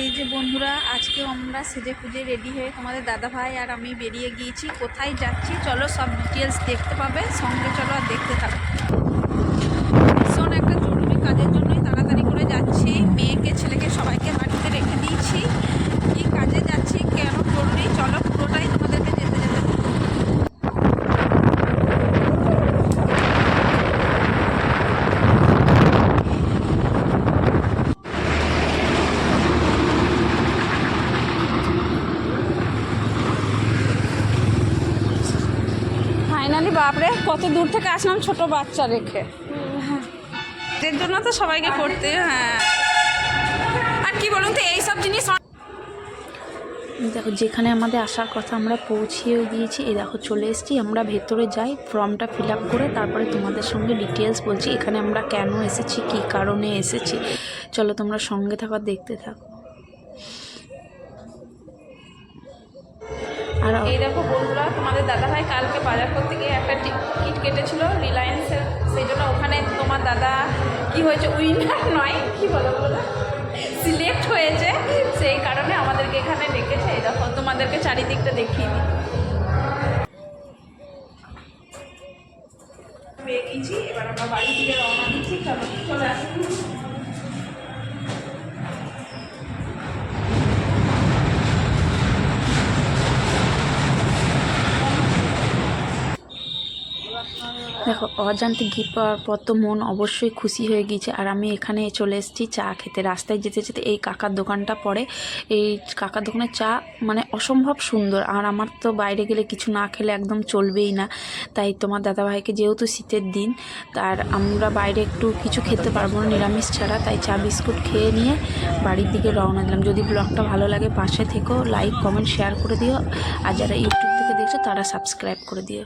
এই যে বন্ধুরা, আজকে আমরা সেজে খুঁজে রেডি হয়ে তোমাদের দাদাভাই আর আমি বেরিয়ে গিয়েছি। কোথায় যাচ্ছি চলো সব ডিটেলস দেখতে পাবে, সঙ্গে চলো আর দেখতে থাকো। ভীষণ একটা জরুরি কাজের জন্যই তাড়াতাড়ি করে যাচ্ছি। মেয়েকে ছেলেকে সবাইকে বাড়িতে রেখে দিয়েছি। কী কাজে যাচ্ছি, কেন জরুরি, চলো পুরোটাই তোমাদেরকে যেতে যেতে। ফাইনালি বাপরে কত দূর থেকে আসলাম ছোট বাচ্চা রেখে। এর জন্য তো সবাইকে করতে আর কি বলুন তো এইসব জিনিস। দেখো যেখানে আমাদের আসার কথা আমরা পৌঁছিয়েও গিয়েছি। এই দেখো চলে এসেছি, আমরা ভেতরে যাই, ফর্মটা ফিল আপ করে তারপরে তোমাদের সঙ্গে ডিটেলস বলছি এখানে আমরা কেন এসেছি, কী কারণে এসেছি। চলো তোমরা সঙ্গে থাকো, দেখতে থাকো। আর এই দেখো বন্ধুরা, তোমাদের দাদাভাই কালকে বাজার করতে গিয়ে একটা টিকিট কেটেছিল রিলায়েন্সের, সেই জন্য ওখানে তোমার দাদা কি হয়েছে, উইনার নয় কি বলো সিলেক্ট হয়েছে, সেই কারণে আমাদেরকে এখানে ডেকেছে। এই দেখো তোমাদেরকে চারিদিকটা দেখিয়ে দিই। পেয়ে গেছি, এবার আমরা বাড়ি থেকে রওনা দিচ্ছি। চলে আসুন। দেখো অজান্তে গিফট পাওয়ার পর তো মন অবশ্যই খুশি হয়ে গিয়েছে। আর আমি এখানে চলে এসেছি চা খেতে। রাস্তায় যেতে যেতে এই কাকার দোকানটা পড়ে, এই কাকার দোকানের চা মানে অসম্ভব সুন্দর। আর আমার তো বাইরে গেলে কিছু না খেলে একদম চলবেই না। তাই তোমার দাদাভাইকে যেহেতু শীতের দিন, তার আমরা বাইরে একটু কিছু খেতে পারবো না নিরামিষ ছাড়া, তাই চা বিস্কুট খেয়ে নিয়ে বাড়ির দিকে রওনা দিলাম। যদি ব্লগটা ভালো লাগে পাশে থেকেও লাইক কমেন্ট শেয়ার করে দিও, আর যারা ইউটিউব থেকে দেখছো তারা সাবস্ক্রাইব করে দিও।